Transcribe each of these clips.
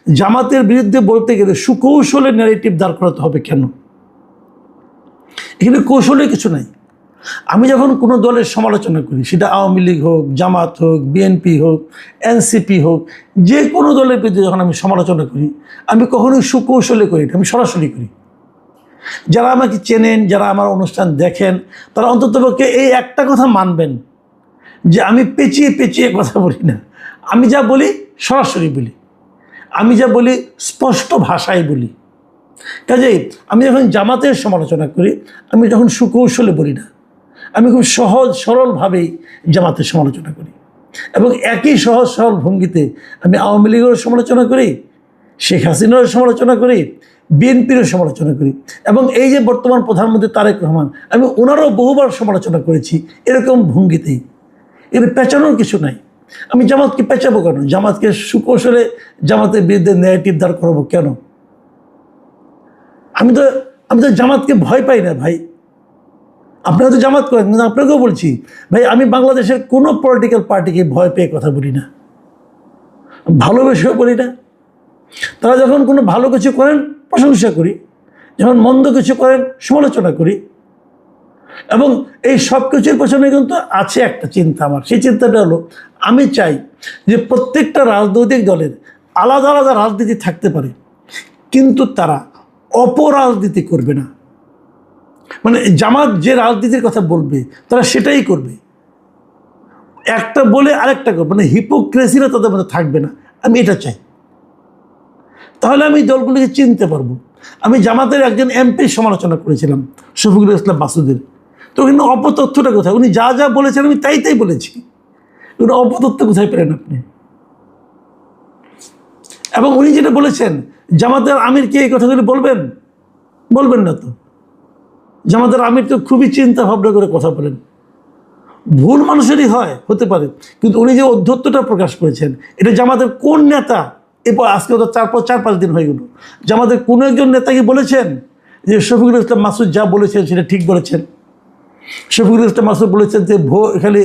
জামাতের বিরুদ্ধে বলতে গেলে সুকৌশলে ন্যারেটিভ দাঁড় করাতে হবে কেন? এখানে কৌশলে কিছু নাই। আমি যখন কোনো দলের সমালোচনা করি, সেটা আওয়ামী লীগ হোক, জামাত হোক, বিএনপি হোক, এনসিপি হোক, যে কোনো দলের বিরুদ্ধে যখন আমি সমালোচনা করি, আমি কখনোই সুকৌশলে করি না, আমি সরাসরি করি। যারা আমাকে চেনেন, যারা আমার অনুষ্ঠান দেখেন, তারা অন্ততপক্ষে এই একটা কথা মানবেন যে আমি পেঁচিয়ে পেঁচিয়ে কথা বলি না। আমি যা বলি সরাসরি বলি, আমি যা বলি স্পষ্ট ভাষায় বলি। কাজেই আমি যখন জামাতের সমালোচনা করি, আমি যখন সুকৌশলে বলি না, আমি খুব সহজ সরলভাবেই জামাতের সমালোচনা করি। এবং একই সহজ সরল ভঙ্গিতে আমি আওয়ামী লীগের সমালোচনা করি, শেখ হাসিনার সমালোচনা করি, বিএনপিরও সমালোচনা করি, এবং এই যে বর্তমান প্রধানমন্ত্রী তারেক রহমান, আমি ওনারও বহুবার সমালোচনা করেছি এরকম ভঙ্গিতেই। এর পেঁচানোর কিছু নাই। আমি জামাতকে পেঁচাবো কেন? জামাতকে সুকৌশলে জামাতের বিরুদ্ধে ন্যারেটিভ দাঁড় করাবো কেন? আমি তো জামাতকে ভয় পাই না ভাই। আপনারা তো জামাত করেন, কিন্তু আপনাকেও বলছি ভাই, আমি বাংলাদেশের কোনো পলিটিক্যাল পার্টিকে ভয় পেয়ে কথা বলি না, ভালোবেসেও বলি না। তারা যখন কোনো ভালো কিছু করেন প্রশংসা করি, যখন মন্দ কিছু করেন সমালোচনা করি। এবং এই সব কিছুর পেছনে কিন্তু আছে একটা চিন্তা আমার। সেই চিন্তাটা হলো, আমি চাই যে প্রত্যেকটা রাজনৈতিক দলের আলাদা আলাদা রাজনীতি থাকতে পারে, কিন্তু তারা অপরাজনীতি করবে না। মানে জামাত যে রাজনীতির কথা বলবে তারা সেটাই করবে, একটা বলে আরেকটা করবে, মানে হিপোক্রেসিরা তাদের মধ্যে থাকবে না। আমি এটা চাই, তাহলে আমি দলগুলিকে চিনতে পারবো। আমি জামাতের একজন এমপির সমালোচনা করেছিলাম, শফিকুল ইসলাম মাসুদের। তো কিন্তু অপতথ্যটা কোথায়? উনি যা যা বলেছেন আমি তাই তাই বলেছি, উনি অপতথ্য কোথায় পেলেন আপনি? এবং উনি যেটা বলেছেন, জামাতের আমিরকে এই কথাগুলি বলবেন না তো। জামাতের আমির তো খুবই চিন্তা ভাবনা করে কথা বলেন। ভুল মানুষেরই হয়, হতে পারে, কিন্তু উনি যে অধ্যত্বটা প্রকাশ করেছেন, এটা জামাতের কোন নেতা, এরপর আজকে তো 4-5 দিন হয়ে গেল, জামাতের কোনো একজন নেতা কি বলেছেন যে শফিকুল ইসলাম মাসুদ যা বলেছেন সেটা ঠিক বলেছেন? শফিকুল ইসলাম মাসুদ বলেছেন যে খালি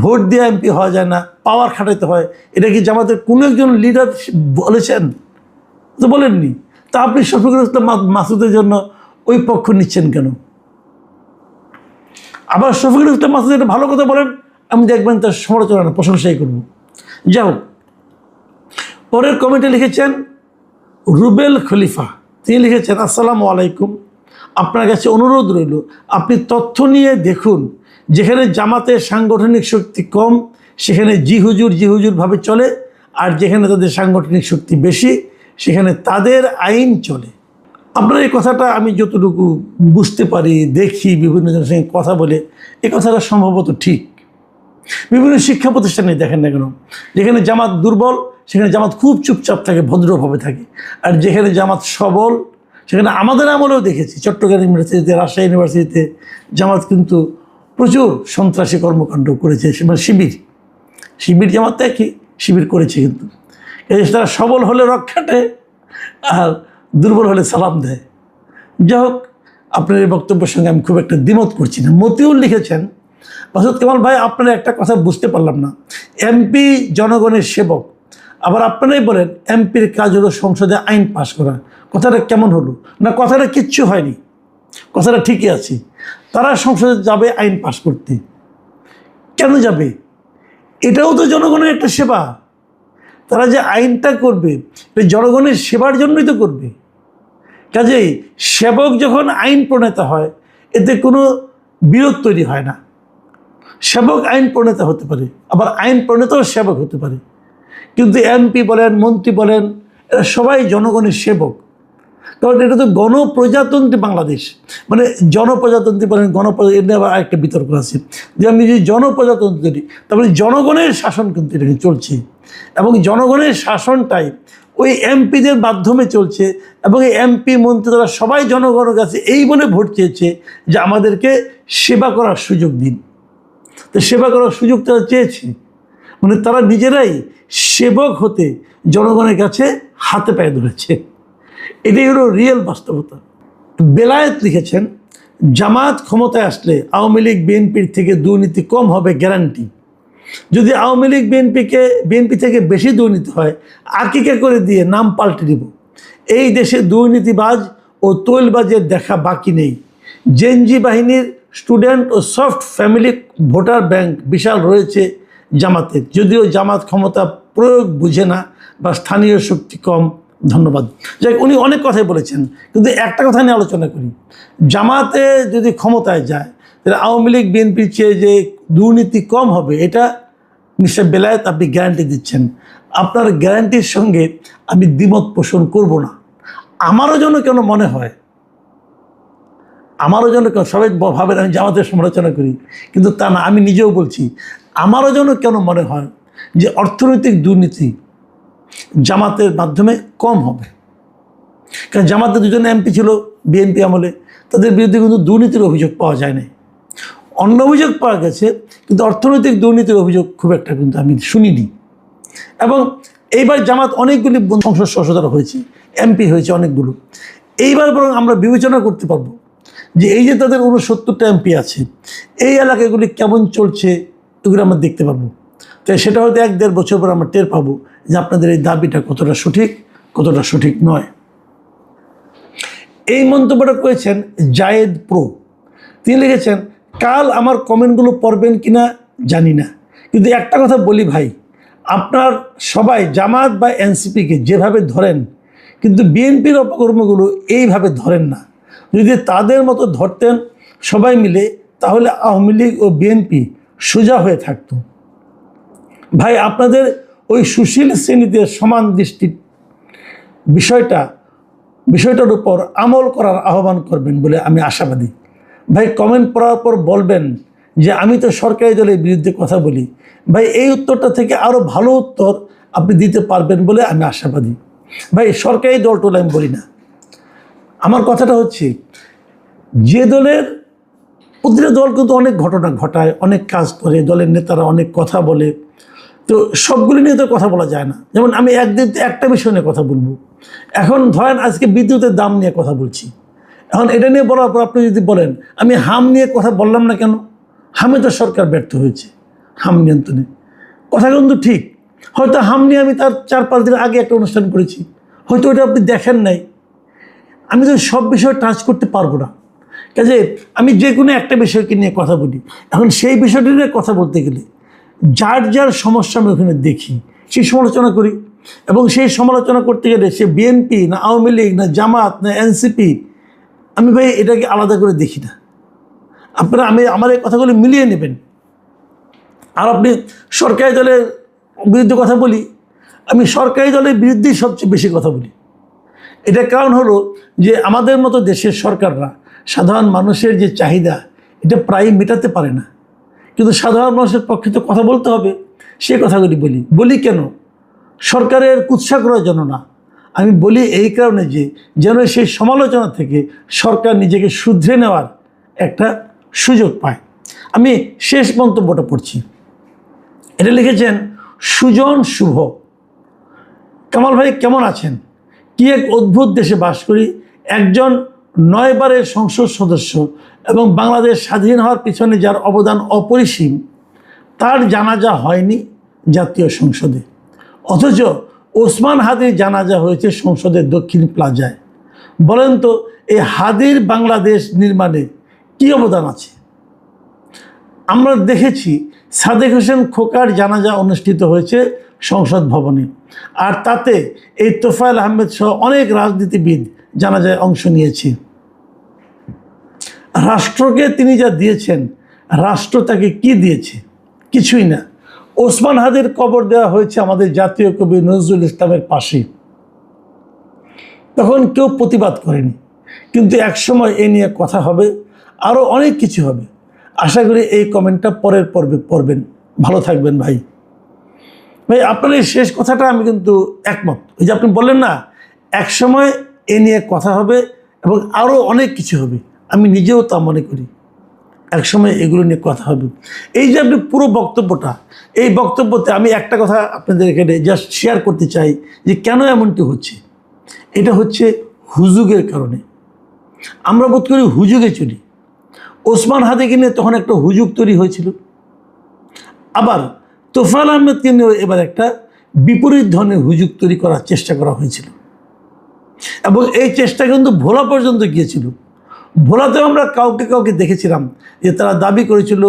ভোট দিয়ে এমপি হওয়া যায় না, পাওয়ার খাটাইতে হয়। এটা কি জামাতের কোনো একজন লিডার বলেছেন? তো বলেননি। তা আপনি শফিকুল ইসলাম মাসুদের জন্য ওই পক্ষ নিচ্ছেন কেন? আবার শফিকুল ইসলাম মাসুদ একটা ভালো কথা বলেন, আমি দেখবেন তার সমালোচনা না, প্রশংসাই করব। যাই হোক, পরের কমেন্টে লিখেছেন রুবেল খলিফা। তিনি লিখেছেন, আসসালামু আলাইকুম, আপনার কাছে অনুরোধ রইল আপনি তথ্য নিয়ে দেখুন, যেখানে জামাতের সাংগঠনিক শক্তি কম সেখানে জি হুজুর ভাবে চলে, আর যেখানে তাদের সাংগঠনিক শক্তি বেশি সেখানে তাদের আইন চলে। আপনার এই কথাটা আমি যতটুকু বুঝতে পারি, দেখি, বিভিন্ন জনের সঙ্গে কথা বলে, এই কথাটা সম্ভবত ঠিক। বিভিন্ন শিক্ষা প্রতিষ্ঠানে দেখেন না কেন, যেখানে জামাত দুর্বল সেখানে জামাত খুব চুপচাপ থাকে, ভদ্রভাবে থাকে। আর যেখানে জামাত সবল সেখানে আমাদের আমলেও দেখেছি, চট্টগ্রাম ইউনিভার্সিটিতে, রাজশাহী ইউনিভার্সিটিতে জামাত কিন্তু প্রচুর সন্ত্রাসী কর্মকাণ্ড করেছে। মানে শিবির জামাত একই, শিবির করেছে, কিন্তু তারা সবল হলে রক্ষাটে আর দুর্বল হলে সালাম দেয়। যাই হোক, আপনার এই বক্তব্যের সঙ্গে আমি খুব একটা দ্বিমত করছি না। মতিউল লিখেছেন, মাসুদ কামাল ভাই, আপনার একটা কথা বুঝতে পারলাম না, এমপি জনগণের সেবক, আবার আপনারাই বলেন এমপির কাজ হলো সংসদে আইন পাশ করা। কথাটা কেমন হলো? না, কথাটা কিচ্ছু হয়নি, কথাটা ঠিকই আছে। তারা সংসদে যাবে আইন পাশ করতে, কেন যাবে? এটাও তো জনগণের একটা সেবা। তারা যে আইনটা করবে জনগণের সেবার জন্যই তো করবে। কাজেই সেবক যখন আইন প্রণেতা হয়, এতে কোনো বিরোধ তৈরি হয় না। সেবক আইন প্রণেতা হতে পারে, আবার আইন প্রণেতাও সেবক হতে পারে, কিন্তু এমপি বলেন, মন্ত্রী বলেন, এরা সবাই জনগণের সেবক। কারণ এটা তো গণপ্রজাতন্ত্রী বাংলাদেশ, মানে জনপ্রজাতন্ত্রী বলেন, গণপ্রজাতন্ত্রী, এটা আবার একটা বিতর্ক আছে যে আমি যদি জনপ্রজাতন্ত্রী, তারপরে জনগণের শাসন কিন্তু এটা চলছে, এবং জনগণের শাসনটাই ওই এমপিদের মাধ্যমে চলছে। এবং এই এমপি মন্ত্রী তারা সবাই জনগণের কাছে এই বলে ভোট চেয়েছে যে আমাদেরকে সেবা করার সুযোগ দিন। তো সেবা করার সুযোগ তারা চেয়েছে, মানে তারা নিজেরাই সেবক হতে জনগণের কাছে হাতে পায়ে ধরেছে। এটাই হলো রিয়েল বাস্তবতা। বেলায়েত লিখেছেন, জামাত ক্ষমতায় আসলে আওয়ামী লীগ বিএনপির থেকে দুর্নীতি কম হবে গ্যারান্টি, যদি আওয়ামী লীগ বিএনপি থেকে বেশি দুর্নীতি হয় আকিকা করে দিয়ে নাম পাল্টে দিব। এই দেশে দুর্নীতিবাজ ও তৈলবাজের দেখা বাকি নেই। জেনজি বাহিনীর স্টুডেন্ট ও সফট ফ্যামিলি ভোটার ব্যাংক বিশাল রয়েছে জামাতের, যদিও জামাত ক্ষমতা প্রয়োগ বুঝে না বা স্থানীয় শক্তি কম। ধন্যবাদ। যাই উনি অনেক কথাই বলেছেন, কিন্তু একটা কথা নিয়ে আলোচনা করি। জামাতে যদি ক্ষমতায় যায় তাহলে আওয়ামী লীগ বিএনপির চেয়ে যে দুর্নীতি কম হবে, এটা মিস্টার বেলায়েত আপনি গ্যারান্টি দিচ্ছেন। আপনার গ্যারান্টির সঙ্গে আমি দ্বিমত পোষণ করব না। আমারও যেন কেন মনে হয়, আমারও যেন কেন, সবাই ভাবেন আমি জামাতের সমালোচনা করি, কিন্তু তা না, আমি নিজেও বলছি, আমারও যেন কেন মনে হয় যে অর্থনৈতিক দুর্নীতি জামাতের মাধ্যমে কম হবে। কারণ জামাতে দুজনে এমপি ছিল বিএনপি আমলে, তাদের বিরুদ্ধে কিন্তু দুর্নীতির অভিযোগ পাওয়া যায় না। অন্য অভিযোগ পাওয়া গেছে, কিন্তু অর্থনৈতিক দুর্নীতির অভিযোগ খুব একটা কিন্তু আমি শুনিনি। এবং এইবার জামাত অনেকগুলি সংসদ সদস্য হয়েছে, এমপি হয়েছে অনেকগুলো। এইবার বরং আমরা বিবেচনা করতে পারবো যে এই যে তাদের 69টা এমপি আছে, এই এলাকাগুলি কেমন চলছে, এগুলো আমরা দেখতে পারবো। তাই সেটা হয়তো 1-1.5 বছর পর আমরা টের পাবো যে আপনাদের এই দাবিটা কতটা সঠিক, কতটা সঠিক নয়। এই মন্তব্যটা করেছেন জায়েদ প্রো। তিনি লিখেছেন, কাল আমার কমেন্টগুলো পড়বেন কিনা জানি না, কিন্তু একটা কথা বলি ভাই, আপনার সবাই জামাত বা এনসিপিকে যেভাবে ধরেন, কিন্তু বিএনপির অপকর্মগুলো এইভাবে ধরেন না। যদি তাদের মতো ধরতেন সবাই মিলে, তাহলে আওয়ামী লীগ ও বিএনপি সোজা হয়ে থাকতো। ভাই, আপনাদের ওই সুশীল শ্রেণীতে সমান দৃষ্টি বিষয়টার উপর আমল করার আহ্বান করবেন বলে আমি আশাবাদী। ভাই, কমেন্ট পড়ার পর বলবেন যে আমি তো সরকারি দলের বিরুদ্ধে কথা বলি। ভাই, এই উত্তরটা থেকে আরও ভালো উত্তর আপনি দিতে পারবেন বলে আমি আশাবাদী। ভাই, সরকারি দলটোলা আমি বলি না, আমার কথাটা হচ্ছে যে দলের, প্রতিটা দল কিন্তু অনেক ঘটনা ঘটায়, অনেক কাজ করে, দলের নেতারা অনেক কথা বলে, তো সবগুলি নিয়ে তো কথা বলা যায় না। যেমন আমি একদিন একটা বিষয় নিয়ে কথা বলবো, এখন ধরেন আজকে বিদ্যুতের দাম নিয়ে কথা বলছি, এখন এটা নিয়ে বলার পর আপনি যদি বলেন আমি হাম নিয়ে কথা বললাম না কেন, হামে তো সরকার ব্যর্থ হয়েছে হাম নিয়ন্ত্রণে, কথা কিন্তু ঠিক। হয়তো হাম নিয়ে আমি তার 4-5 দিন আগে একটা অনুষ্ঠান করেছি, হয়তো ওটা আপনি দেখেন নাই। আমি তো সব বিষয় টাচ করতে পারবো না, কাজে আমি যে কোনো একটা বিষয়কে নিয়ে কথা বলি। এখন সেই বিষয়টি নিয়ে কথা বলতে গেলে যার যার সমস্যা আমি ওখানে দেখি, সেই সমালোচনা করি। এবং সেই সমালোচনা করতে গেলে সে বিএনপি না আওয়ামী লীগ না জামাত না এনসিপি, আমি ভাই এটাকে আলাদা করে দেখি না। আপনারা আমার এই কথাগুলো মিলিয়ে নেবেন। আর আপনি সরকারি দলের বিরুদ্ধে কথা বলি, আমি সরকারি দলের বিরুদ্ধেই সবচেয়ে বেশি কথা বলি। এটার কারণ হলো যে আমাদের মতো দেশের সরকাররা সাধারণ মানুষের যে চাহিদা, এটা প্রায় মেটাতে পারে না। কিন্তু সাধারণ মানুষের পক্ষে তো কথা বলতে হবে, সে কথাগুলি বলি কেন? সরকারের কুৎসা করার জন্য না, আমি বলি এই কারণে যে যেন সেই সমালোচনা থেকে সরকার নিজেকে শুধরে নেওয়ার একটা সুযোগ পায়। আমি শেষ মন্তব্যটা পড়ছি, এটা লিখেছেন সুজন শুভ। কামাল ভাই কেমন আছেন? কি এক অদ্ভুত দেশে বাস করি। একজন 9 বারের সংসদ সদস্য এবং বাংলাদেশ স্বাধীন হওয়ার পিছনে যার অবদান অপরিসীম, তার জানাজা হয়নি জাতীয় সংসদে, অথচ ওসমান হাদির জানাজা হয়েছে সংসদের দক্ষিণ প্লাজায়। বলেন তো এই হাদির বাংলাদেশ নির্মাণে কী অবদান আছে? আমরা দেখেছি সাদেক হোসেন খোকার জানাজা অনুষ্ঠিত হয়েছে সংসদ ভবনে, আর তাতে এই তোফায়েল আহমেদ সহ অনেক রাজনীতিবিদ জানাজায় অংশ নিয়েছে। রাষ্ট্রকে তিনি যা দিয়েছেন, রাষ্ট্র তাকে কি দিয়েছে? কিছুই না। ওসমান হাদির কবর দেওয়া হয়েছে আমাদের জাতীয় কবি নজরুল ইসলামের পাশে, তখন কেউ প্রতিবাদ করেনি, কিন্তু একসময় এ নিয়ে কথা হবে, আরও অনেক কিছু হবে। আশা করি এই কমেন্টটা পরের পর্বে পড়বেন। ভালো থাকবেন ভাই। আপনার এই শেষ কথাটা আমি কিন্তু একমত। ওই যে আপনি বললেন না, একসময় এ নিয়ে কথা হবে এবং আরও অনেক কিছু হবে, আমি নিজেও তা মনে করি। একসময় এগুলো নিয়ে কথা হবে। এই যে আপনি পুরো বক্তব্যটা, এই বক্তব্যতে আমি একটা কথা আপনাদের এখানে জাস্ট শেয়ার করতে চাই যে কেন এমনটি হচ্ছে। এটা হচ্ছে হুজুগের কারণে। আমরা বোধ করি হুজুগে চলি। ওসমান হাদিকে নিয়ে তখন একটা হুজুগ তৈরি হয়েছিল। আবার তোফায়েল আহমেদকে নিয়েও এবার একটা বিপরীত ধরনের হুজুগ তৈরি করার চেষ্টা করা হয়েছিল এবং এই চেষ্টা কিন্তু ভোলা পর্যন্ত গিয়েছিল। ভোলাতেও আমরা কাউকে কাউকে দেখেছিলাম যে তারা দাবি করেছিল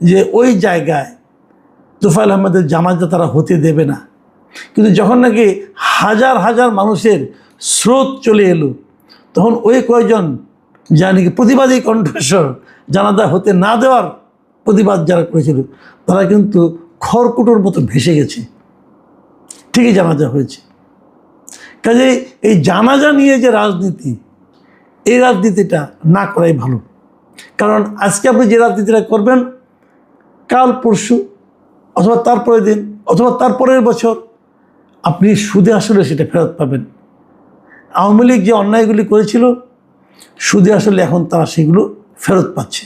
যে ওই জায়গায় তোফায়েল আহমেদের জানাজা তারা হতে দেবে না, কিন্তু যখন নাকি হাজার হাজার মানুষের স্রোত চলে এলো তখন ওই কয়জন যা নাকি প্রতিবাদী কণ্ঠস্বর জানাজা হতে না দেওয়ার প্রতিবাদ যারা করেছিল তারা কিন্তু খড়কুটোর মতো ভেসে গেছে, ঠিকই জানাজা হয়েছে। কাজে এই জানাজা নিয়ে যে রাজনীতি, এই রাজনীতিটা না করাই ভালো। কারণ আজকে আপনি যে রাজনীতিটা করবেন কাল পরশু অথবা তারপরের দিন অথবা তারপরের বছর আপনি সুদে আসলে সেটা ফেরত পাবেন। আওয়ামী লীগ যে অন্যায়গুলি করেছিল সুদে আসলে এখন তারা সেগুলো ফেরত পাচ্ছে,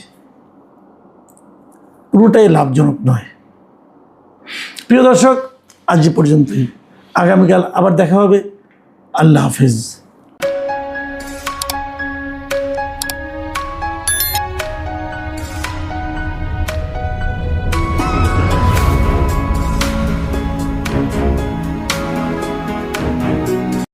কোনোটাই লাভজনক নয়। প্রিয় দর্শক, আজ পর্যন্তই। আগামীকাল আবার দেখা হবে। আল্লাহ হাফেজ।